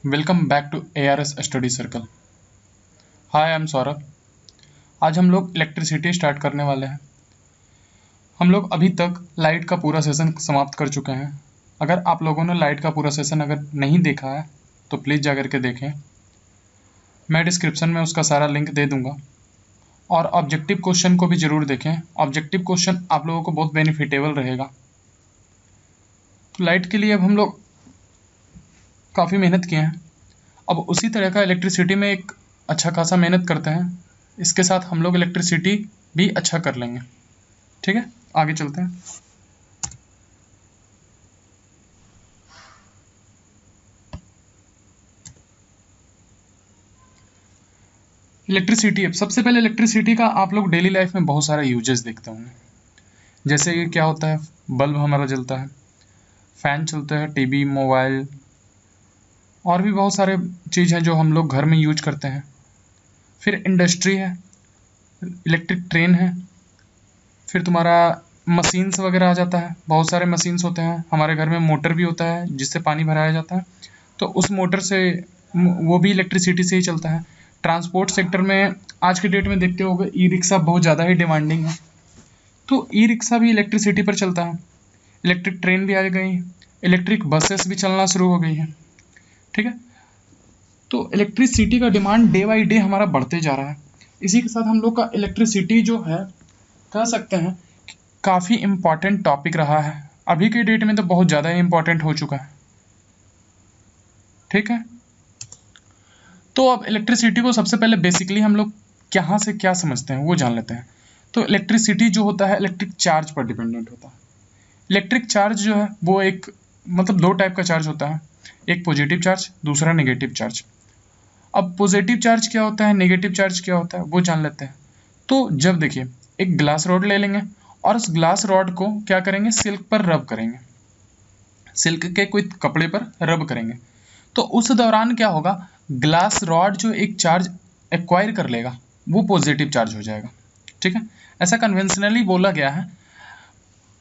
Welcome back to ARS study circle. Hi, I am Saurabh. आज हम लोग इलेक्ट्रिसिटी स्टार्ट करने वाले हैं। हम लोग अभी तक लाइट का पूरा सेशन समाप्त कर चुके हैं। अगर आप लोगों ने लाइट का पूरा सेशन अगर नहीं देखा है तो प्लीज़ जा कर के देखें। मैं डिस्क्रिप्शन में उसका सारा लिंक दे दूंगा। और ऑब्जेक्टिव क्वेश्चन को भी ज़रूर देखें। ऑब्जेक्टिव क्वेश्चन आप लोगों को बहुत बेनिफिटेबल रहेगा। तो लाइट के लिए अब हम लोग काफ़ी मेहनत किए हैं। अब उसी तरह का इलेक्ट्रिसिटी में एक अच्छा खासा मेहनत करते हैं। इसके साथ हम लोग इलेक्ट्रिसिटी भी अच्छा कर लेंगे। ठीक है, आगे चलते हैं। इलेक्ट्रिसिटी, अब सबसे पहले इलेक्ट्रिसिटी का आप लोग डेली लाइफ में बहुत सारा यूजेस देखते होंगे। जैसे कि क्या होता है, बल्ब हमारा जलता है, फैन चलता है, टीवी, मोबाइल और भी बहुत सारे चीज़ हैं जो हम लोग घर में यूज करते हैं। फिर इंडस्ट्री है, इलेक्ट्रिक ट्रेन है, फिर तुम्हारा मशीन्स वगैरह आ जाता है। बहुत सारे मशीन्स होते हैं हमारे घर में। मोटर भी होता है जिससे पानी भराया जाता है, तो उस मोटर से वो भी इलेक्ट्रिसिटी से ही चलता है। ट्रांसपोर्ट सेक्टर में आज के डेट में देखते होगे ई रिक्शा बहुत ज़्यादा ही डिमांडिंग है, तो ई रिक्शा भी इलेक्ट्रिसिटी पर चलता है। इलेक्ट्रिक ट्रेन भी आ गई, इलेक्ट्रिक बसेस भी चलना शुरू हो गई है। ठीक है, तो इलेक्ट्रिसिटी का डिमांड डे बाई डे हमारा बढ़ते जा रहा है। इसी के साथ हम लोग का इलेक्ट्रिसिटी जो है, कह सकते हैं काफ़ी इम्पॉर्टेंट टॉपिक रहा है। अभी के डेट में तो बहुत ज़्यादा ही इम्पॉर्टेंट हो चुका है। ठीक है, तो अब इलेक्ट्रिसिटी को सबसे पहले बेसिकली हम लोग कहाँ से क्या समझते हैं वो जान लेते हैं। तो इलेक्ट्रिसिटी जो होता है इलेक्ट्रिक चार्ज पर डिपेंडेंट होता है। इलेक्ट्रिक चार्ज जो है वो एक मतलब दो टाइप का चार्ज होता है, एक पॉजिटिव चार्ज, दूसरा नेगेटिव चार्ज। अब पॉजिटिव चार्ज क्या होता है, नेगेटिव चार्ज क्या होता है वो जान लेते हैं। तो जब देखिए, एक ग्लास रॉड ले लेंगे और उस ग्लास रॉड को क्या करेंगे, सिल्क पर रब करेंगे, सिल्क के कोई कपड़े पर रब करेंगे। तो उस दौरान क्या होगा, ग्लास रॉड जो एक चार्ज एक्वायर कर लेगा वो पॉजिटिव चार्ज हो जाएगा। ठीक है, ऐसा कन्वेंशनली बोला गया है।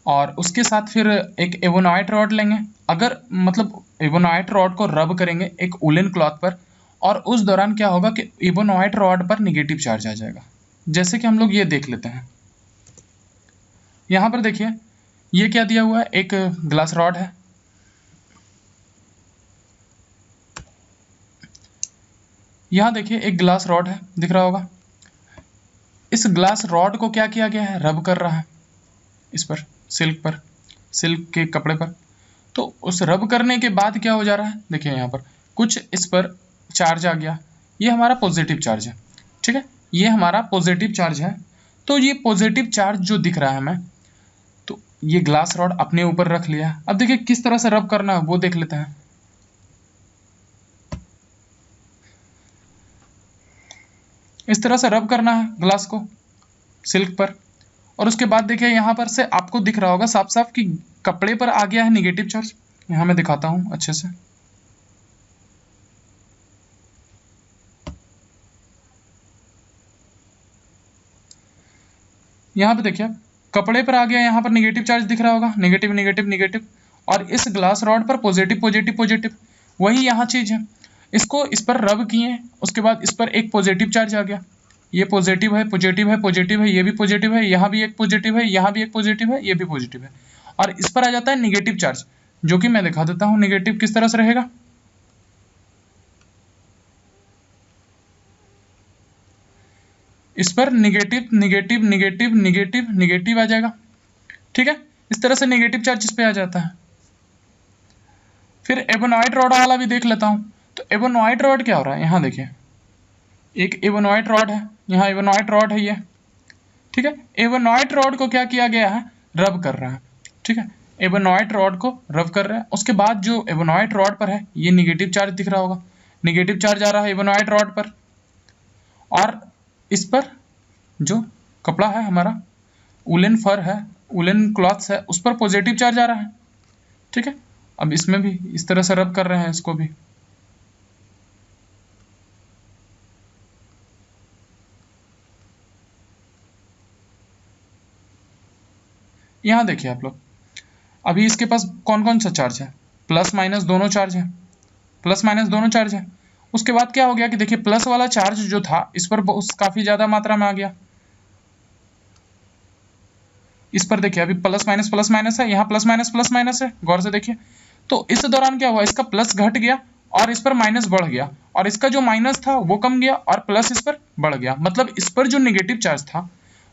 और उसके साथ फिर एक एवोनाइट रॉड लेंगे, अगर मतलब एवोनाइट रॉड को रब करेंगे एक वुलन क्लॉथ पर, और उस दौरान क्या होगा कि एवोनाइट रॉड पर निगेटिव चार्ज आ जाएगा। जैसे कि हम लोग ये देख लेते हैं, यहाँ पर देखिए ये क्या दिया हुआ है, एक ग्लास रॉड है। यहाँ देखिए एक ग्लास रॉड है, दिख रहा होगा। इस ग्लास रॉड को क्या किया गया है, रब कर रहा है इस पर, सिल्क पर, सिल्क के कपड़े पर। तो उस रब करने के बाद क्या हो जा रहा है, देखिए यहाँ पर कुछ इस पर चार्ज आ गया, ये हमारा पॉजिटिव चार्ज है। ठीक है, ये हमारा पॉजिटिव चार्ज है। तो ये पॉजिटिव चार्ज जो दिख रहा है हमें, तो ये ग्लास रॉड अपने ऊपर रख लिया। अब देखिए किस तरह से रब करना है वो देख लेते हैं। इस तरह से रब करना है ग्लास को सिल्क पर, और उसके बाद देखिए यहाँ पर से आपको दिख रहा होगा साफ साफ कि कपड़े पर आ गया है निगेटिव चार्ज। यहाँ मैं दिखाता हूँ अच्छे से। यहाँ पे देखिए कपड़े पर आ गया, यहाँ पर निगेटिव चार्ज दिख रहा होगा, निगेटिव निगेटिव निगेटिव, और इस ग्लास रॉड पर पॉजिटिव पॉजिटिव पॉजिटिव। वही यहाँ चीज है, इसको इस पर रब किए, उसके बाद इस पर एक पॉजिटिव चार्ज आ गया। ये पॉजिटिव है, पॉजिटिव है, पॉजिटिव है, ये भी पॉजिटिव है, यहाँ भी एक पॉजिटिव है, यहाँ भी एक पॉजिटिव है, ये भी पॉजिटिव है, और इस पर आ जाता है निगेटिव चार्ज, जो कि मैं दिखा देता हूँ निगेटिव किस तरह से रहेगा। इस पर negative negative negative negative negative आ जाएगा। ठीक है, इस तरह से नेगेटिव चार्ज इस पे आ जाता है। फिर एबोनॉइड रॉड वाला भी देख लेता हूँ। तो एबोनॉइड रॉड क्या हो रहा है, यहाँ देखिए एक एबोनॉइड रॉड है, यहाँ एबोनॉइड रॉड है ये। ठीक है, एबोनॉइड रॉड को क्या किया गया है, रब कर रहा है। ठीक है, एबोनॉइड रॉड को रब कर रहा है। उसके बाद जो एबोनॉइड रॉड पर है ये निगेटिव चार्ज दिख रहा होगा, निगेटिव चार्ज आ रहा है एबोनॉइड रॉड पर, और इस पर जो कपड़ा है हमारा वुलन फर है, वुलन क्लॉथ्स है, उस पर पॉजिटिव चार्ज आ रहा है। ठीक है, अब इसमें भी इस तरह से रब कर रहे हैं इसको भी। यहाँ देखिए आप लोग, अभी इसके पास कौन कौन सा चार्ज है, प्लस माइनस दोनों चार्ज है। प्लस माइनस दोनों चार्ज है। उसके बाद क्या हो गया कि देखिए प्लस वाला चार्ज जो था इस पर काफी ज्यादा मात्रा में आ गया। इस पर देखिए अभी प्लस माइनस है, यहाँ प्लस माइनस है, गौर से देखिए। तो इस दौरान क्या हुआ, इसका प्लस घट गया और इस पर माइनस बढ़ गया, और इसका जो माइनस था वो कम गया और प्लस इस पर बढ़ गया। मतलब इस पर जो नेगेटिव चार्ज था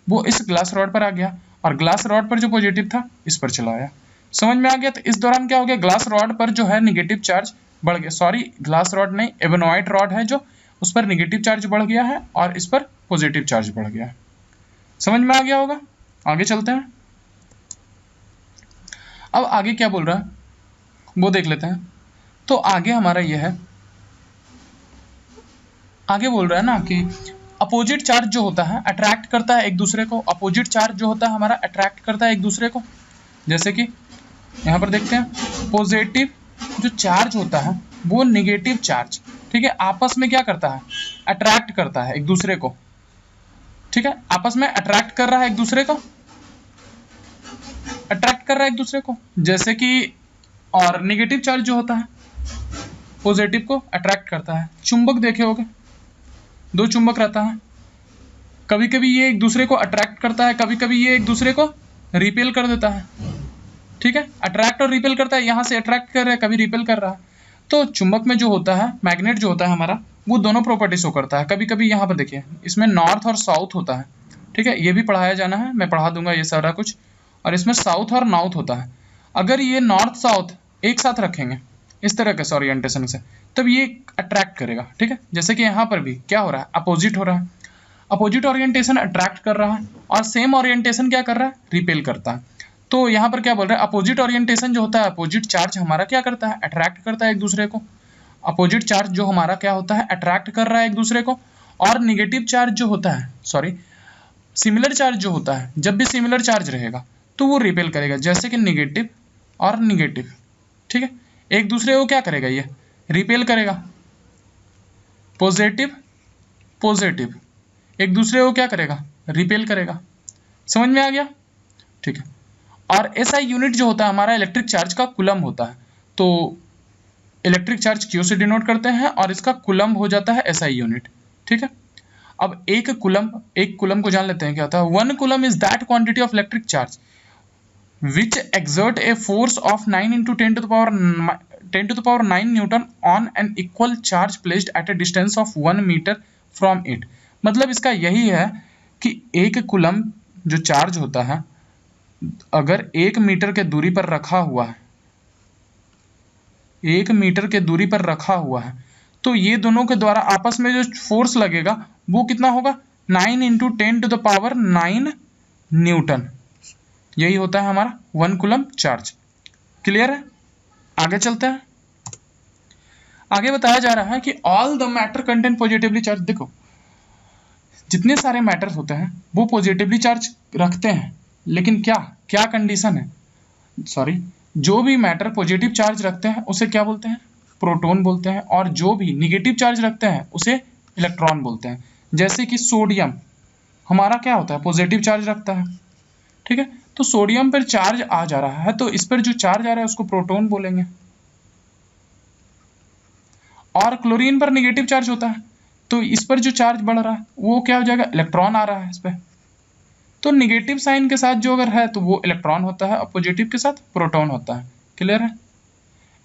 वो इस ग्लास रॉड पर आ गया और ग्लास रॉड पर जो पॉजिटिव था इस पर चला आया। समझ में आ गया। तो इस दौरान क्या हो गया, ग्लास रॉड पर जो है नेगेटिव चार्ज बढ़ गया, सॉरी ग्लास रॉड नहीं, एबेनॉइड रॉड है जो, उस पर नेगेटिव चार्ज बढ़ गया है और इस पर पॉजिटिव चार्ज बढ़ गया है। समझ में आ गया होगा। आगे चलते हैं। अब आगे क्या बोल रहा है वो देख लेते हैं। तो आगे हमारा यह है, आगे बोल रहा है ना कि अपोजिट चार्ज जो होता है अट्रैक्ट करता है एक दूसरे को। अपोजिट चार्ज जो होता है हमारा अट्रैक्ट करता है एक दूसरे को। जैसे कि यहाँ पर देखते हैं, पॉजिटिव जो चार्ज होता है वो नेगेटिव चार्ज, ठीक है, आपस में क्या करता है, अट्रैक्ट करता है एक दूसरे को। ठीक है, आपस में अट्रैक्ट कर रहा है एक दूसरे को, अट्रैक्ट कर रहा है एक दूसरे को। जैसे कि और नेगेटिव चार्ज जो होता है पॉजिटिव को अट्रैक्ट करता है। चुंबक देखे होगे, दो चुंबक रहता है, कभी कभी ये एक दूसरे को अट्रैक्ट करता है, कभी कभी ये एक दूसरे को रिपेल कर देता है। ठीक है, अट्रैक्ट और रिपेल करता है, यहाँ से अट्रैक्ट कर रहा है, कभी रिपेल कर रहा है। तो चुंबक में जो होता है, मैग्नेट जो होता है हमारा, वो दोनों प्रॉपर्टी शो करता है। कभी कभी यहाँ पर देखिए इसमें नॉर्थ और साउथ होता है। ठीक है, ये भी पढ़ाया जाना है, मैं पढ़ा दूंगा ये सारा कुछ। और इसमें साउथ और नॉर्थ होता है। अगर ये नॉर्थ साउथ एक साथ रखेंगे इस तरह के ओरिएंटेशन से, तब ये अट्रैक्ट करेगा। ठीक है, जैसे कि यहाँ पर भी क्या हो रहा है, अपोजिट हो रहा है। अपोजिट ओरिएंटेशन अट्रैक्ट कर रहा है और सेम ओरिएंटेशन क्या कर रहा है, रिपेल करता है। तो यहाँ पर क्या बोल रहा है, अपोजिट ओरिएंटेशन जो होता है, अपोजिट चार्ज हमारा क्या करता है, अट्रैक्ट करता है एक दूसरे को। अपोजिट चार्ज जो हमारा क्या होता है, अट्रैक्ट कर रहा है एक दूसरे को। और निगेटिव चार्ज जो होता है, सॉरी सिमिलर चार्ज जो होता है, जब भी सिमिलर चार्ज रहेगा तो वो रिपेल करेगा। जैसे कि निगेटिव और निगेटिव, ठीक है, एक दूसरे को क्या करेगा, ये रिपेल करेगा। पॉजिटिव पॉजिटिव एक दूसरे को क्या करेगा, रिपेल करेगा। समझ में आ गया। ठीक है, और एसआई यूनिट जो होता है हमारा इलेक्ट्रिक चार्ज का कूलम होता है। तो इलेक्ट्रिक चार्ज क्यू से डिनोट करते हैं और इसका कूलम हो जाता है एसआई यूनिट। ठीक है, अब एक कूलम को जान लेते हैं क्या होता है। 1 coulomb is that quantity of electric charge which exert a force of 9 into 10 to the power 9 Newton on an equal charge placed at a distance of 1 meter from it। मतलब इसका यही है कि एक कूलम जो चार्ज होता है अगर 1 मीटर के दूरी पर रखा हुआ है, 1 मीटर के दूरी पर रखा हुआ है, तो ये दोनों के द्वारा आपस में जो फोर्स लगेगा वो कितना होगा, 9 into 10 to the power 9 Newton. यही होता है हमारा 1 कूलम चार्ज। क्लियर है। आगे चलते हैं। आगे बताया जा रहा है कि all the matter contain positively charge. देखो जितने सारे मैटर होते हैं वो पॉजिटिवली चार्ज रखते हैं, लेकिन क्या क्या कंडीशन है, सॉरी जो भी मैटर पॉजिटिव चार्ज रखते हैं उसे क्या बोलते हैं, प्रोटॉन बोलते हैं, और जो भी निगेटिव चार्ज रखते हैं उसे इलेक्ट्रॉन बोलते हैं। जैसे कि सोडियम हमारा क्या होता है, पॉजिटिव चार्ज रखता है। ठीक है, तो सोडियम पर चार्ज आ जा रहा है, तो इस पर जो चार्ज आ रहा है उसको प्रोटॉन बोलेंगे। और क्लोरीन पर नेगेटिव चार्ज होता है, तो इस पर जो चार्ज बढ़ रहा है वो क्या हो जाएगा, इलेक्ट्रॉन आ रहा है इस पर। तो नेगेटिव साइन के साथ जो अगर है तो वो इलेक्ट्रॉन होता है और पॉजिटिव के साथ प्रोटॉन होता है। क्लियर है।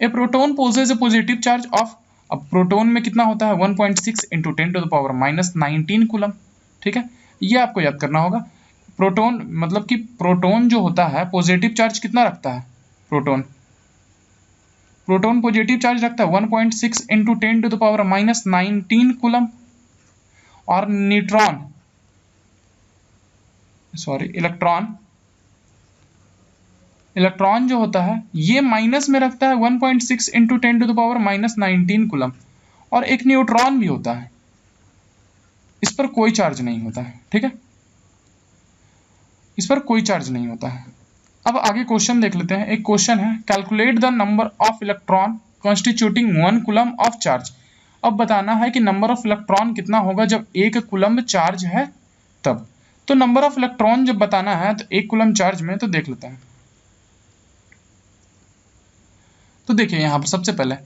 A proton possesses a positive charge of, अब प्रोटॉन में कितना होता है, 1.6 into 10 to the power -19 coulomb. ठीक है, ये आपको याद करना होगा। प्रोटॉन मतलब कि प्रोटॉन जो होता है पॉजिटिव चार्ज कितना रखता है, प्रोटॉन पॉजिटिव चार्ज रखता है 1.6 into 10 to the power -19 coulomb. और न्यूट्रॉन सॉरी इलेक्ट्रॉन जो होता है ये माइनस में रखता है 1.6 into 10 to the power -19 coulomb. और एक न्यूट्रॉन भी होता है, इस पर कोई चार्ज नहीं होता है। ठीक है, इस पर कोई चार्ज नहीं होता है। अब आगे क्वेश्चन देख लेते हैं। एक क्वेश्चन है, calculate the number of electron constituting 1 coulomb of charge. अब बताना है कि नंबर ऑफ इलेक्ट्रॉन कितना होगा जब 1 कूलम चार्ज है तब। तो नंबर ऑफ इलेक्ट्रॉन जब बताना है तो 1 कूलम चार्ज में, तो देख लेते हैं। तो देखिए यहाँ पर सबसे पहले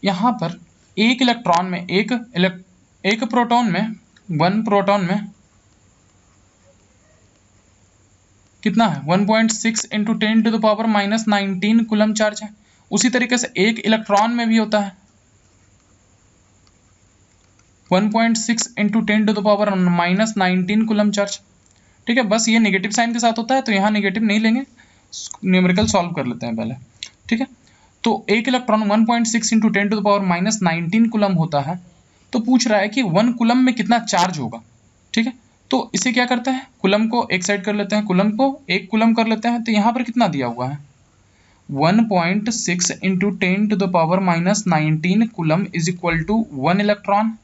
यहाँ पर एक इलेक्ट्रॉन में एक प्रोटॉन में, वन प्रोटॉन में कितना है 1.6 into 10 to the power -19 coulomb charge है। उसी तरीके से एक इलेक्ट्रॉन में भी होता है 1.6 into 10 to the power -19 coulomb charge. ठीक है, बस ये नेगेटिव साइन के साथ होता है तो यहाँ नेगेटिव नहीं लेंगे, न्यूमेरिकल सॉल्व कर लेते हैं पहले। ठीक है, तो एक electron 1.6 into 10 to the power -19 coulomb होता है। तो पूछ रहा है कि 1 कूलम में कितना चार्ज होगा। ठीक है, तो इसे क्या करते हैं, कूलम को एक साइड कर लेते हैं, कूलम को 1 कूलम कर लेते हैं। तो यहाँ पर कितना दिया हुआ है 1.6 into 10 to the power -19 coulomb is equal to 1 electron.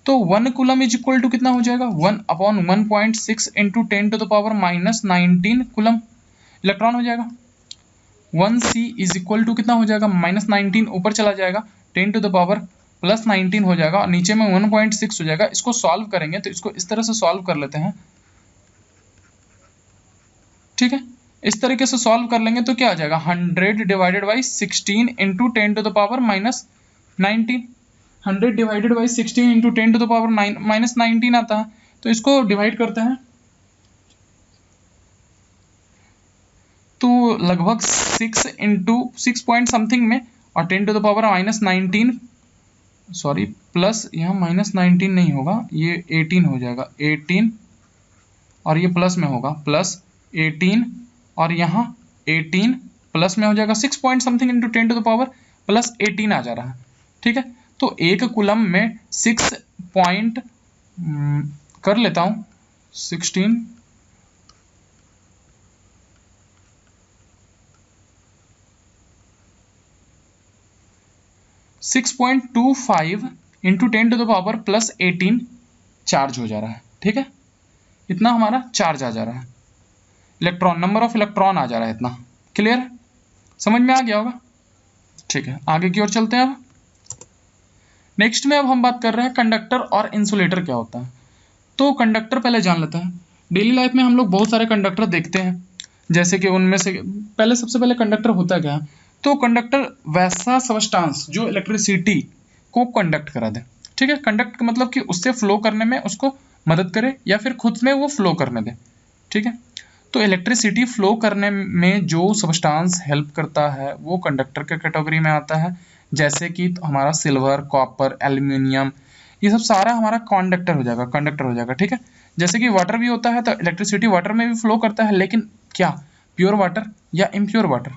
तो 1 कूलम इज इक्वल टू कितना हो जाएगा 1/1.6 into 10 to the power -19 coulomb electron हो जाएगा। 1c इज इक्वल टू कितना हो जाएगा -19 ऊपर चला जाएगा 10 टू द पावर +19 हो जाएगा और नीचे में 1.6 हो जाएगा। इसको सॉल्व करेंगे तो इसको इस तरह से सॉल्व कर लेते हैं। ठीक है, इस तरीके से सॉल्व कर लेंगे तो क्या आ जाएगा 100 divided by 16 into 10 to the power -19। 100 divided by 16 into 10 to the power -19 आता है। तो इसको डिवाइड करते हैं तो लगभग 6 इंटू 6 पॉइंट समथिंग में और 10 to the power -19 sorry plus यहाँ -19 नहीं होगा, ये 18 हो जाएगा 18 और ये प्लस में होगा +18 और यहाँ 18 प्लस में हो जाएगा 6 point something into 10 to the power +18 आ जा रहा है। ठीक है, तो एक कूलम में 6 पॉइंट कर लेता हूँ 16 6.25 into 10 to the power +18 charge हो जा रहा है। ठीक है, इतना हमारा चार्ज आ जा रहा है, इलेक्ट्रॉन नंबर ऑफ इलेक्ट्रॉन आ जा रहा है इतना। क्लियर है, समझ में आ गया होगा। ठीक है, आगे की ओर चलते हैं। अब नेक्स्ट में अब हम बात कर रहे हैं कंडक्टर और इंसुलेटर क्या होता है। तो कंडक्टर पहले जान लेते हैं। डेली लाइफ में हम लोग बहुत सारे कंडक्टर देखते हैं, जैसे कि उनमें से पहले सबसे पहले कंडक्टर होता क्या है, तो कंडक्टर वैसा सबस्टांस जो इलेक्ट्रिसिटी को कंडक्ट करा दे। ठीक है, कंडक्ट का मतलब कि उससे फ्लो करने में उसको मदद करे या फिर खुद में वो फ्लो करने दे। ठीक है, तो इलेक्ट्रिसिटी फ्लो करने में जो सबस्टांस हेल्प करता है वो कंडक्टर के कैटेगरी में आता है। जैसे कि हमारा सिल्वर, कॉपर, एल्यूमिनियम, ये सब सारा हमारा कंडक्टर हो जाएगा। ठीक है, जैसे कि वाटर भी होता है तो इलेक्ट्रिसिटी वाटर में भी फ्लो करता है, लेकिन क्या प्योर वाटर या इम्प्योर वाटर,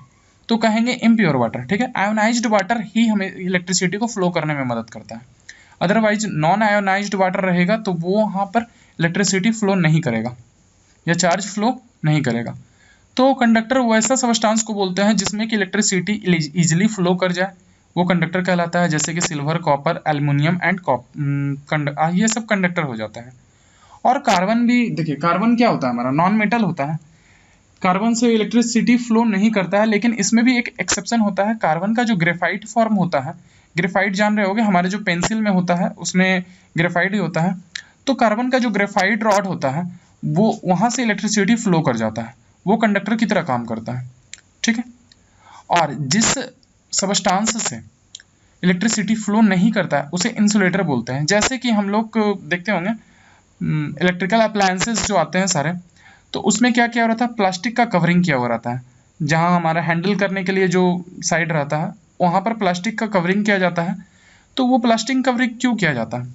तो कहेंगे इम्प्योर वाटर। ठीक है, आयोनाइज्ड वाटर ही हमें इलेक्ट्रिसिटी को फ्लो करने में मदद करता है। अदरवाइज नॉन आयोनाइज्ड वाटर रहेगा तो वो वहाँ पर इलेक्ट्रिसिटी फ्लो नहीं करेगा या चार्ज फ्लो नहीं करेगा। तो कंडक्टर वैसा सबस्टांस को बोलते हैं जिसमें कि इलेक्ट्रिसिटी इजीली फ्लो कर जाए, वो कंडक्टर कहलाता है। जैसे कि सिल्वर, कॉपर, एल्युमिनियम एंड ये सब कंडक्टर हो जाता है। और कार्बन भी, देखिए कार्बन क्या होता है हमारा नॉन मेटल होता है, कार्बन से इलेक्ट्रिसिटी फ्लो नहीं करता है। लेकिन इसमें भी एक एक्सेप्शन होता है, कार्बन का जो ग्रेफाइट फॉर्म होता है, ग्रेफाइट जान रहे होगे हमारे जो पेंसिल में होता है उसमें ग्रेफाइट ही होता है। तो कार्बन का जो ग्रेफाइट रॉड होता है वो वहाँ से इलेक्ट्रिसिटी फ्लो कर जाता है, वो कंडक्टर की तरह काम करता है। ठीक है, और जिस सबस्टांस से इलेक्ट्रिसिटी फ्लो नहीं करता है उसे इंसुलेटर बोलते हैं। जैसे कि हम लोग देखते होंगे इलेक्ट्रिकल अप्लायंसेस जो आते हैं सारे, तो उसमें क्या किया रहता है, प्लास्टिक का कवरिंग किया हुआ रहता है। जहाँ हमारा हैंडल करने के लिए जो साइड रहता है वहाँ पर प्लास्टिक का कवरिंग किया जाता है। तो वो प्लास्टिक कवरिंग क्यों किया जाता है,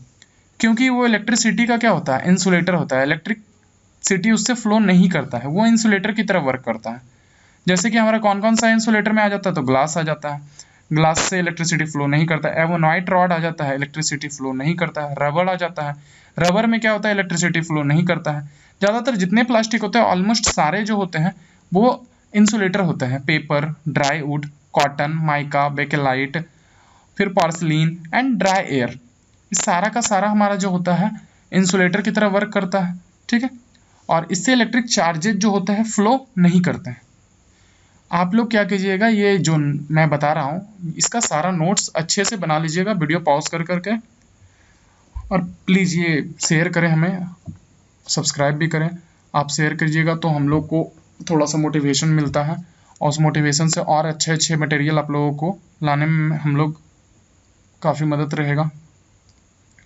क्योंकि वो इलेक्ट्रिसिटी का क्या होता है, इंसुलेटर होता है। इलेक्ट्रिसिटी उससे फ्लो नहीं करता है, वो इंसुलेटर की तरह वर्क करता है। जैसे कि हमारा कौन कौन सा इंसुलेटर में आ जाता है, तो ग्लास आ जाता है, ग्लास से इलेक्ट्रिसिटी फ्लो नहीं करता है। एवोनाइट रॉड आ जाता है, इलेक्ट्रिसिटी फ्लो नहीं करता है। रबर आ जाता है, रबर में क्या होता है, इलेक्ट्रिसिटी फ्लो नहीं करता है। ज़्यादातर जितने प्लास्टिक होते हैं ऑलमोस्ट सारे जो होते हैं वो इंसुलेटर होते हैं। Paper, dry would, cotton, mica, bakelite, फिर पॉर्सलिन एंड ड्राई एयर, इस सारा का सारा हमारा जो होता है इंसुलेटर की तरह वर्क करता है। ठीक है, और इससे इलेक्ट्रिक चार्जेज जो होते हैं फ्लो नहीं करते हैं। आप लोग क्या कीजिएगा, ये जो मैं बता रहा हूँ इसका सारा नोट्स अच्छे से बना लीजिएगा वीडियो पॉज कर करके, और प्लीज़ ये शेयर करें, हमें सब्सक्राइब भी करें। आप शेयर कीजिएगा तो हम लोग को थोड़ा सा मोटिवेशन मिलता है, और उस मोटिवेशन से और अच्छे अच्छे मटेरियल आप लोगों को लाने में हम लोग काफ़ी मदद रहेगा।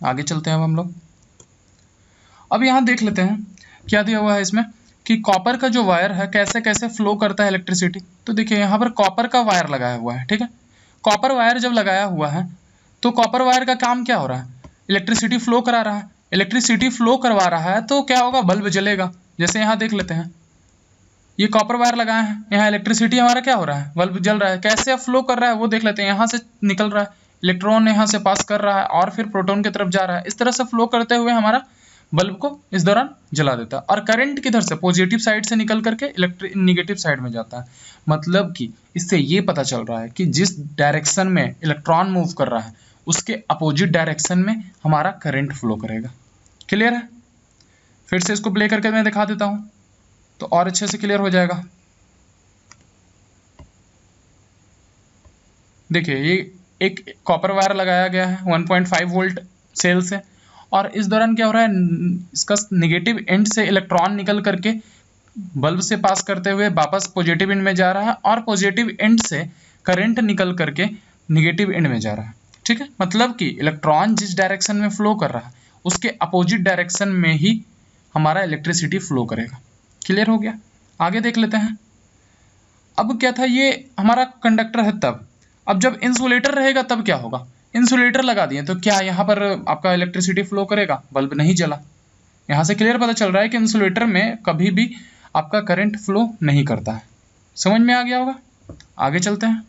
आगे चलते हैं अब हम लोग। अब यहाँ देख लेते हैं क्या दिया हुआ है इसमें कि कॉपर का जो वायर है कैसे कैसे फ्लो करता है इलेक्ट्रिसिटी। तो देखिए यहाँ पर कॉपर का वायर लगाया हुआ है, ठीक है। कॉपर वायर जब लगाया हुआ है तो कॉपर वायर का काम क्या हो रहा है, इलेक्ट्रिसिटी फ्लो करा रहा है। इलेक्ट्रिसिटी फ्लो करवा रहा है तो क्या होगा, बल्ब जलेगा। जैसे यहाँ देख लेते हैं, ये कॉपर वायर लगाए हैं, यहाँ इलेक्ट्रिसिटी हमारा क्या हो रहा है, बल्ब जल रहा है। कैसे फ्लो कर रहा है वो देख लेते हैं। यहाँ से निकल रहा है, इलेक्ट्रॉन यहाँ से पास कर रहा है और फिर प्रोटॉन की तरफ जा रहा है। इस तरह से फ्लो करते हुए हमारा बल्ब को इस दौरान जला देता है। और करंट किधर से, पॉजिटिव साइड से निकल करके नेगेटिव साइड में जाता है। मतलब कि इससे ये पता चल रहा है कि जिस डायरेक्शन में इलेक्ट्रॉन मूव कर रहा है उसके अपोजिट डायरेक्शन में हमारा करंट फ्लो करेगा। क्लियर है? फिर से इसको प्ले करके मैं दिखा देता हूँ तो और अच्छे से क्लियर हो जाएगा। देखिए ये एक कॉपर वायर लगाया गया है 1.5 वोल्ट सेल से, और इस दौरान क्या हो रहा है, इसका नेगेटिव एंड से इलेक्ट्रॉन निकल करके बल्ब से पास करते हुए वापस पॉजिटिव एंड में जा रहा है, और पॉजिटिव एंड से करंट निकल करके नेगेटिव एंड में जा रहा है। ठीक है, मतलब कि इलेक्ट्रॉन जिस डायरेक्शन में फ्लो कर रहा है उसके अपोजिट डायरेक्शन में ही हमारा इलेक्ट्रिसिटी फ्लो करेगा। क्लियर हो गया? आगे देख लेते हैं। अब क्या था, ये हमारा कंडक्टर है तब, अब जब इंसुलेटर रहेगा तब क्या होगा, इंसुलेटर लगा दिए तो क्या यहाँ पर आपका इलेक्ट्रिसिटी फ्लो करेगा, बल्ब नहीं जला। यहाँ से क्लियर पता चल रहा है कि इंसुलेटर में कभी भी आपका करंट फ्लो नहीं करता है। समझ में आ गया होगा? आगे चलते हैं।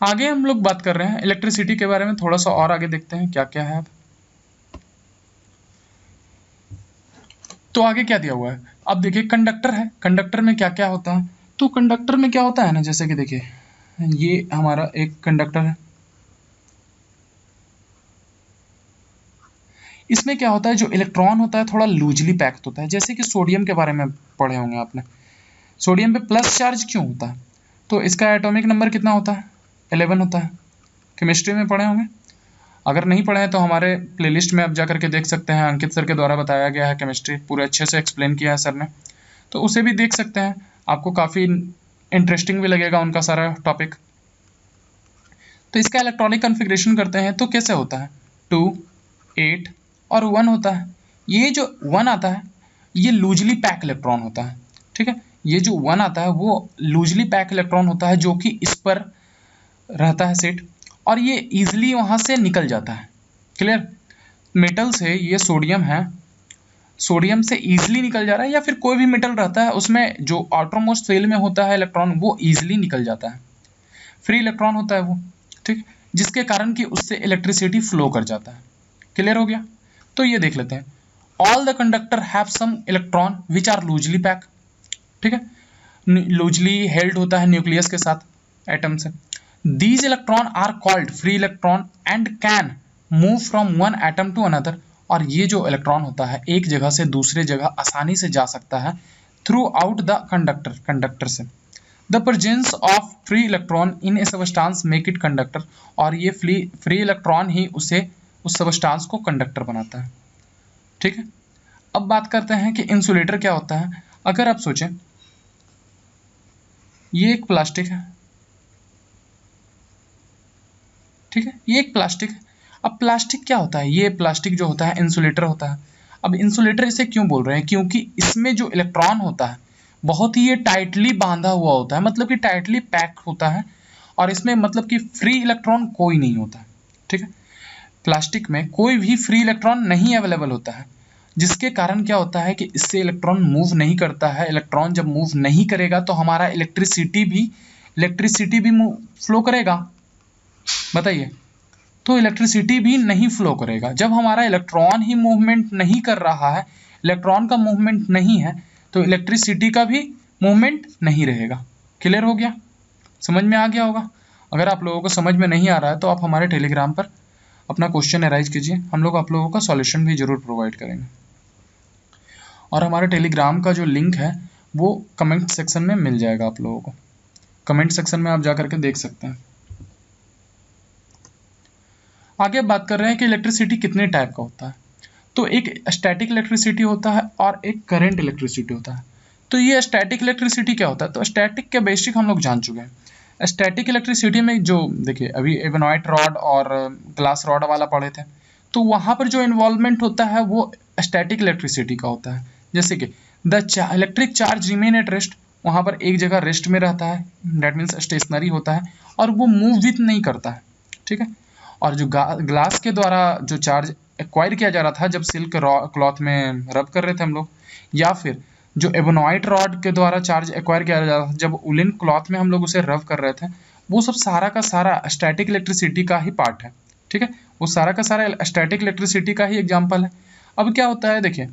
आगे हम लोग बात कर रहे हैं इलेक्ट्रिसिटी के बारे में, थोड़ा सा और आगे देखते हैं क्या क्या है। अब तो आगे क्या दिया हुआ है, अब देखिए कंडक्टर है, कंडक्टर में क्या क्या होता है। तो कंडक्टर में क्या होता है ना, जैसे कि देखिए ये हमारा एक कंडक्टर है, इसमें क्या होता है, जो इलेक्ट्रॉन होता है थोड़ा लूजली पैक्ड होता है। जैसे कि सोडियम के बारे में पढ़े होंगे आपने, सोडियम पे प्लस चार्ज क्यों होता है, तो इसका एटॉमिक नंबर कितना होता है, 11 होता है। केमिस्ट्री में पढ़े होंगे, अगर नहीं पढ़े हैं तो हमारे प्लेलिस्ट में आप जा करके देख सकते हैं। अंकित सर के द्वारा बताया गया है, केमिस्ट्री पूरे अच्छे से एक्सप्लेन किया है सर ने, तो उसे भी देख सकते हैं, आपको काफ़ी इंटरेस्टिंग भी लगेगा उनका सारा टॉपिक। तो इसका इलेक्ट्रॉनिक कॉन्फ़िगरेशन करते हैं तो कैसे होता है, 2, 8 और 1 होता है। ये जो 1 आता है ये लूजली पैक इलेक्ट्रॉन होता है। ठीक है, ये जो 1 आता है वो लूजली पैक इलेक्ट्रॉन होता है जो कि इस पर रहता है सेट, और ये ईजिली वहाँ से निकल जाता है। क्लियर? मेटल से ये सोडियम है, सोडियम से ईजिली निकल जा रहा है, या फिर कोई भी मेटल रहता है उसमें जो आउटरमोस्ट शेल में होता है इलेक्ट्रॉन वो ईजिली निकल जाता है, फ्री इलेक्ट्रॉन होता है वो। ठीक, जिसके कारण कि उससे इलेक्ट्रिसिटी फ्लो कर जाता है। क्लियर हो गया? तो ये देख लेते हैं, all the conductor have some electron which are loosely pack. ठीक है, लूजली हेल्ड होता है न्यूक्लियस के साथ, एटम से। These electron are called free electron and can move from one atom to another। और ये जो इलेक्ट्रॉन होता है एक जगह से दूसरे जगह आसानी से जा सकता है through out the conductor, conductor से। The presence of free electron in a substance make it conductor. और ये फ्री इलेक्ट्रॉन ही उसे उस सबस्टांस को कंडक्टर बनाता है। ठीक है, अब बात करते हैं कि इंसुलेटर क्या होता है। अगर आप सोचें, ये एक प्लास्टिक है, ठीक है, ये एक प्लास्टिक है। अब प्लास्टिक क्या होता है, ये प्लास्टिक जो होता है इंसुलेटर होता है। अब इंसुलेटर इसे क्यों बोल रहे हैं, क्योंकि इसमें जो इलेक्ट्रॉन होता है बहुत ही ये टाइटली बांधा हुआ होता है, मतलब कि टाइटली पैक होता है, और इसमें मतलब कि फ्री इलेक्ट्रॉन कोई नहीं होता। ठीक है, प्लास्टिक में कोई भी फ्री इलेक्ट्रॉन नहीं अवेलेबल होता है, जिसके कारण क्या होता है कि इससे इलेक्ट्रॉन मूव नहीं करता है। इलेक्ट्रॉन जब मूव नहीं करेगा तो हमारा इलेक्ट्रिसिटी भी फ्लो करेगा। बताइए, तो इलेक्ट्रिसिटी भी नहीं फ्लो करेगा। जब हमारा इलेक्ट्रॉन ही मूवमेंट नहीं कर रहा है, इलेक्ट्रॉन का मूवमेंट नहीं है, तो इलेक्ट्रिसिटी का भी मूवमेंट नहीं रहेगा। क्लियर हो गया? समझ में आ गया होगा। अगर आप लोगों को समझ में नहीं आ रहा है तो आप हमारे टेलीग्राम पर अपना क्वेश्चन अराइज कीजिए, हम लोग आप लोगों का सॉल्यूशन भी जरूर प्रोवाइड करेंगे। और हमारे टेलीग्राम का जो लिंक है वो कमेंट सेक्शन में मिल जाएगा आप लोगों को, कमेंट सेक्शन में आप जा करके देख सकते हैं। आगे बात कर रहे हैं कि इलेक्ट्रिसिटी कितने टाइप का होता है। तो एक स्टैटिक इलेक्ट्रिसिटी होता है और एक करंट इलेक्ट्रिसिटी होता है। तो ये स्टैटिक इलेक्ट्रिसिटी क्या होता है, तो स्टैटिक के बेसिक हम लोग जान चुके हैं। स्टैटिक इलेक्ट्रिसिटी में जो देखिए अभी एबेनॉइट रॉड और ग्लास रॉड वाला पढ़े थे, तो वहाँ पर जो इन्वॉल्वमेंट होता है वो स्टैटिक इलेक्ट्रिसिटी का होता है। जैसे कि the electric charge remain at rest, वहाँ पर एक जगह रेस्ट में रहता है, डेट मीन्स स्टेशनरी होता है और वो मूव विथ नहीं करता है, ठीक है। और जो ग्लास के द्वारा जो चार्ज एक्वायर किया जा रहा था जब सिल्क क्लॉथ में रब कर रहे थे हम लोग, या फिर जो एबोनॉइट रॉड के द्वारा चार्ज एक्वायर किया जा रहा था जब उलिन क्लॉथ में हम लोग उसे रब कर रहे थे, वो सब सारा का सारा स्टैटिक इलेक्ट्रिसिटी का ही पार्ट है, ठीक है। वो सारा का सारा स्टैटिक इलेक्ट्रिसिटी का ही एग्जाम्पल है। अब क्या होता है देखिए,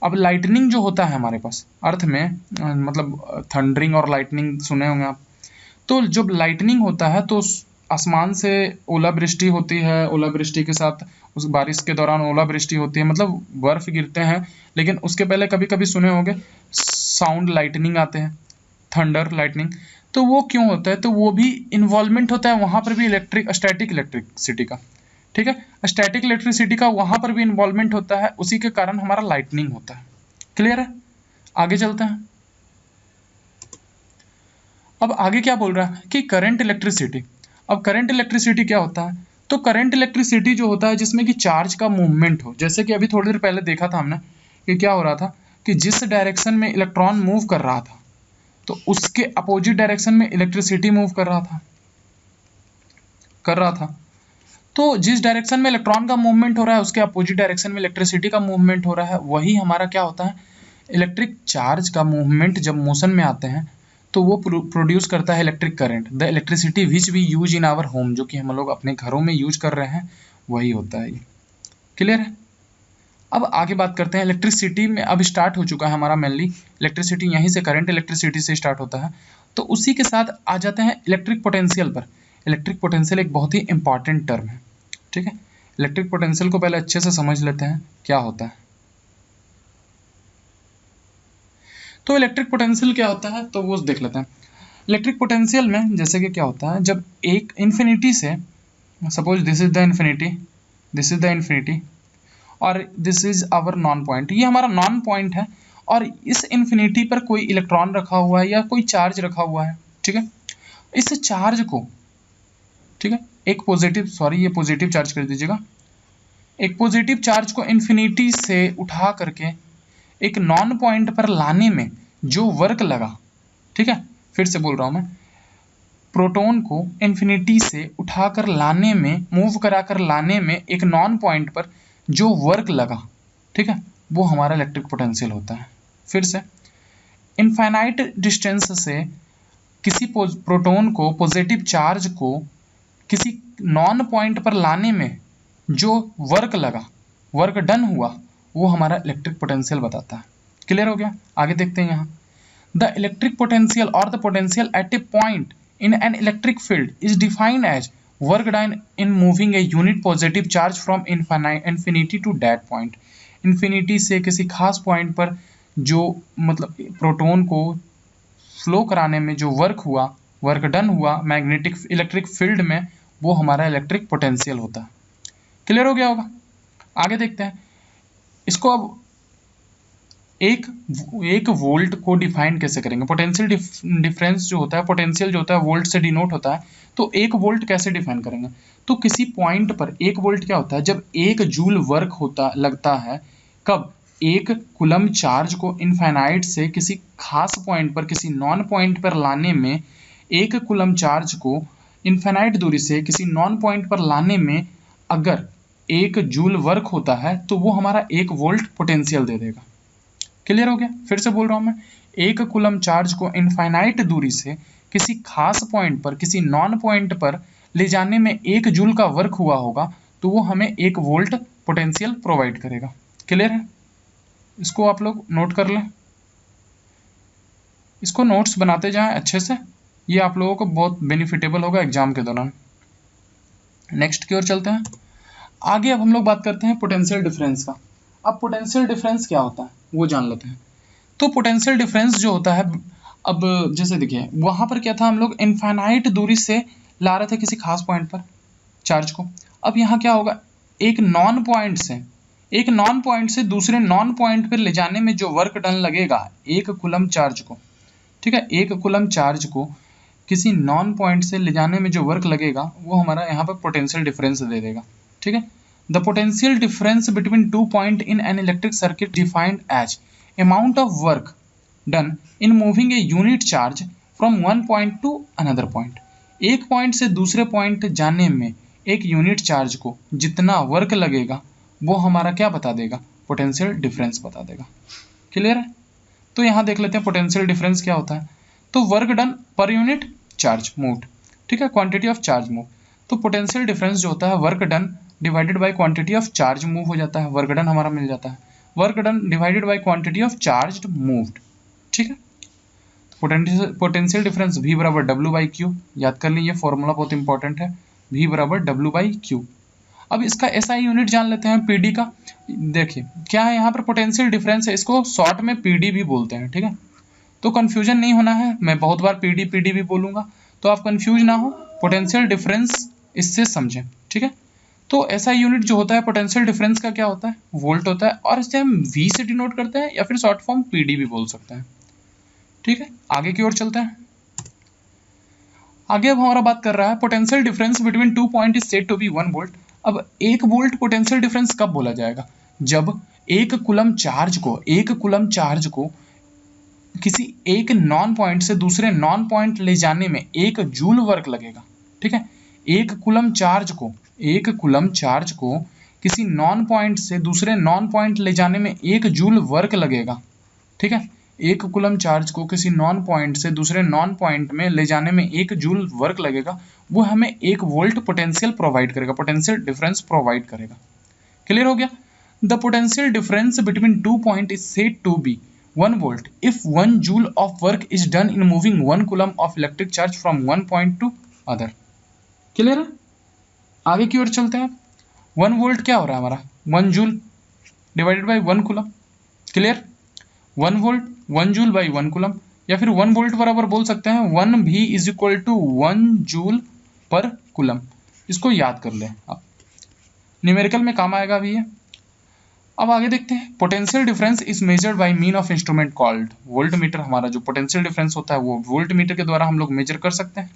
अब लाइटनिंग जो होता है हमारे पास अर्थ में, मतलब थंडरिंग और लाइटनिंग सुने होंगे आप, तो जब लाइटनिंग होता है तो आसमान से ओलावृष्टि होती है, ओलावृष्टि के साथ उस बारिश के दौरान ओलावृष्टि होती है, मतलब बर्फ गिरते हैं, लेकिन उसके पहले कभी कभी सुने होंगे साउंड लाइटनिंग आते हैं, थंडर लाइटनिंग। तो वो क्यों होता है, तो वो भी इन्वॉल्वमेंट होता है वहाँ पर भी स्टैटिक इलेक्ट्रिसिटी का, ठीक है। स्टैटिक इलेक्ट्रिसिटी का वहाँ पर भी इन्वॉल्वमेंट होता है, उसी के कारण हमारा लाइटनिंग होता है। क्लियर है? आगे चलते हैं। अब आगे क्या बोल रहा है कि करंट इलेक्ट्रिसिटी। अब करंट इलेक्ट्रिसिटी क्या होता है, तो करंट इलेक्ट्रिसिटी जो होता है जिसमें कि चार्ज का मूवमेंट हो, जैसे कि अभी थोड़ी देर पहले देखा था हमने कि क्या हो रहा था कि जिस डायरेक्शन में इलेक्ट्रॉन मूव कर रहा था तो उसके अपोजिट डायरेक्शन में इलेक्ट्रिसिटी मूव कर रहा था। तो जिस डायरेक्शन में इलेक्ट्रॉन का मूवमेंट हो रहा है उसके अपोजिट डायरेक्शन में इलेक्ट्रिसिटी का मूवमेंट हो रहा है, वही हमारा क्या होता है, इलेक्ट्रिक चार्ज का मूवमेंट जब मोशन में आते हैं तो वो प्रोड्यूस करता है electric current. The electricity which we use in our home, जो कि हम लोग अपने घरों में यूज कर रहे हैं, वही होता है ये। क्लियर है? अब आगे बात करते हैं इलेक्ट्रिसिटी में। अब स्टार्ट हो चुका है हमारा मेनली इलेक्ट्रिसिटी, यहीं से करंट इलेक्ट्रिसिटी से स्टार्ट होता है। तो उसी के साथ आ जाते हैं इलेक्ट्रिक पोटेंशियल पर। इलेक्ट्रिक पोटेंशियल एक बहुत ही इंपॉर्टेंट टर्म है, ठीक है। इलेक्ट्रिक पोटेंशियल को पहले अच्छे से समझ लेते हैं क्या होता है। तो इलेक्ट्रिक पोटेंशियल क्या होता है तो वो देख लेते हैं। इलेक्ट्रिक पोटेंशियल में जैसे कि क्या होता है, जब एक इन्फिनिटी से, suppose this is the infinity, this is the infinity और this is our known point, ये हमारा नॉन पॉइंट है और इस इन्फिनिटी पर कोई इलेक्ट्रॉन रखा हुआ है या कोई चार्ज रखा हुआ है, ठीक है। इस चार्ज को, ठीक है, एक पॉजिटिव, सॉरी ये पॉजिटिव चार्ज कर दीजिएगा, एक पॉजिटिव चार्ज को इन्फिनिटी से उठा करके एक नॉन पॉइंट पर लाने में जो वर्क लगा, ठीक है, फिर से बोल रहा हूं मैं, प्रोटॉन को इन्फिनिटी से उठाकर लाने में, मूव कराकर लाने में एक नॉन पॉइंट पर जो वर्क लगा, ठीक है, वो हमारा इलेक्ट्रिक पोटेंशियल होता है। फिर से इनफाइनाइट डिस्टेंस से किसी प्रोटॉन को, पॉजिटिव चार्ज को किसी नॉन पॉइंट पर लाने में जो वर्क लगा, वर्क डन हुआ, वो हमारा इलेक्ट्रिक पोटेंशियल बताता है। क्लियर हो गया? आगे देखते हैं यहाँ। द इलेक्ट्रिक पोटेंशियल और the potential at A point in an electric field is defined as work done in moving a unit positive charge from infinity to that point। infinity से किसी खास पॉइंट पर जो मतलब प्रोटॉन को flow कराने में जो वर्क हुआ, वर्क डन हुआ मैग्नेटिक इलेक्ट्रिक फील्ड में, वो हमारा इलेक्ट्रिक पोटेंशियल होता है। क्लियर हो गया होगा? आगे देखते हैं इसको। अब एक वोल्ट को डिफाइन कैसे करेंगे? पोटेंशियल डिफरेंस जो होता है, पोटेंशियल जो होता है वोल्ट से डिनोट होता है, तो एक वोल्ट कैसे डिफाइन करेंगे? तो किसी पॉइंट पर एक वोल्ट क्या होता है, जब एक जूल वर्क होता लगता है, कब? एक कुलम चार्ज को इनफाइनाइट से किसी खास पॉइंट पर, किसी नॉन पॉइंट पर लाने में, एक कुलम चार्ज को इनफाइनाइट दूरी से किसी नॉन पॉइंट पर लाने में अगर एक जूल वर्क होता है तो वो हमारा एक वोल्ट पोटेंशियल दे देगा। क्लियर हो गया? फिर से बोल रहा हूं मैं, एक कुलम चार्ज को इनफाइनाइट दूरी से किसी खास पॉइंट पर, किसी नॉन पॉइंट पर ले जाने में एक जूल का वर्क हुआ होगा तो वो हमें एक वोल्ट पोटेंशियल प्रोवाइड करेगा। क्लियर है? इसको आप लोग नोट कर लें, इसको नोट्स बनाते जाएं अच्छे से, ये आप लोगों को बहुत बेनिफिटेबल होगा एग्जाम के दौरान। नेक्स्ट की ओर चलते हैं आगे। अब हम लोग बात करते हैं पोटेंशियल डिफरेंस का। अब पोटेंशियल डिफरेंस क्या होता है वो जान लेते हैं। तो पोटेंशियल डिफरेंस जो होता है, अब जैसे देखिए वहां पर क्या था, हम लोग इनफाइनाइट दूरी से ला रहे थे किसी खास पॉइंट पर चार्ज को। अब यहाँ क्या होगा, एक नॉन पॉइंट से दूसरे नॉन पॉइंट पर ले जाने में जो वर्क डन लगेगा एक कुलम चार्ज को, ठीक है, एक कुलम चार्ज को किसी नॉन पॉइंट से ले जाने में जो वर्क लगेगा वो हमारा यहाँ पर पोटेंशियल डिफरेंस दे देगा। ठीक है, the potential difference between 2 point in an electric circuit defined as amount of work done in moving a unit charge from one point to another point. एक पॉइंट से दूसरे पॉइंट जाने में एक यूनिट चार्ज को जितना वर्क लगेगा वो हमारा क्या बता देगा, पोटेंशियल डिफरेंस बता देगा। क्लियर है? तो यहाँ देख लेते हैं पोटेंशियल डिफरेंस क्या होता है। तो work done per unit charge moved, ठीक है, क्वांटिटी ऑफ चार्ज मूव। तो पोटेंशियल डिफरेंस जो होता है work done divided by quantity of charge move हो जाता है, वर्क डन हमारा मिल जाता है, work done divided by quantity of charge moved. ठीक है, पोटेंशियल डिफरेंस V बराबर W बाई क्यू, याद कर लीजिए फॉर्मूला बहुत इंपॉर्टेंट है, V बराबर W बाई क्यू। अब इसका SI यूनिट जान लेते हैं PD का। देखिए क्या है यहाँ पर पोटेंशियल डिफरेंस है, इसको शॉर्ट में PD भी बोलते हैं। ठीक है, तो कंफ्यूजन नहीं होना है, मैं बहुत बार PD भी बोलूंगा तो आप कंफ्यूज ना हो, पोटेंशियल डिफरेंस इससे समझें। ठीक है, तो SI यूनिट जो होता है पोटेंशियल डिफरेंस का क्या होता है, वोल्ट होता है, और इसे हम V से डिनोट करते हैं या फिर शॉर्ट फॉर्म PD भी बोल सकते हैं। ठीक है, आगे की ओर चलते हैं। आगे अब हमारा बात कर रहा है potential difference between 2 point is said to be 1 volt. अब 1 वोल्ट पोटेंशियल डिफरेंस कब बोला जाएगा, जब एक कूलम चार्ज को किसी एक नॉन पॉइंट से दूसरे नॉन पॉइंट ले जाने में 1 जूल वर्क लगेगा। ठीक है, एक कूलम चार्ज को किसी नॉन पॉइंट से दूसरे नॉन पॉइंट ले जाने में 1 जूल वर्क लगेगा। ठीक है, एक कूलम चार्ज को किसी नॉन पॉइंट से दूसरे नॉन पॉइंट में ले जाने में 1 जूल वर्क लगेगा, वो हमें 1 वोल्ट पोटेंशियल प्रोवाइड करेगा, पोटेंशियल डिफरेंस प्रोवाइड करेगा। क्लियर हो गया? The potential difference between 2 point is said to be 1 volt if 1 joule of work is done in moving 1 coulomb of electric charge from one point to other। Clear है? आगे की ओर चलते हैं। 1 volt क्या हो रहा है हमारा, 1 joule divided by 1 coulomb. Clear? 1 volt 1 joule by 1 coulomb, या फिर 1 वोल्ट बराबर बोल सकते हैं 1 V is equal to 1 joule per coulomb. इसको याद कर लें आप, न्यूमेरिकल में काम आएगा अभी ये। अब आगे देखते हैं, potential difference is measured by mean of instrument called volt meter. हमारा जो पोटेंशियल डिफरेंस होता है वो वोल्ट मीटर के द्वारा हम लोग मेजर कर सकते हैं।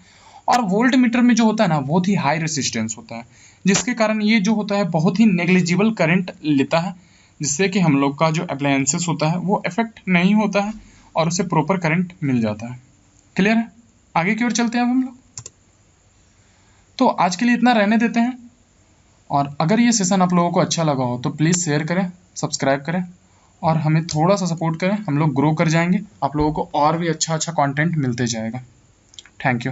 और वोल्ट मीटर में जो होता है ना बहुत ही हाई रेसिस्टेंस होता है, जिसके कारण ये जो होता है बहुत ही नेग्लिजिबल करंट लेता है, जिससे कि हम लोग का जो अप्लायंसेस होता है वो इफेक्ट नहीं होता है और उसे प्रॉपर करंट मिल जाता है। क्लियर है? आगे की ओर चलते हैं अब हम लोग। तो आज के लिए इतना रहने देते हैं, और अगर ये सेशन आप लोगों को अच्छा लगा हो तो प्लीज़ शेयर करें, सब्सक्राइब करें और हमें थोड़ा सा सपोर्ट करें, हम लोग ग्रो कर जाएंगे, आप लोगों को और भी अच्छा कंटेंट मिलते जाएगा। Thank you.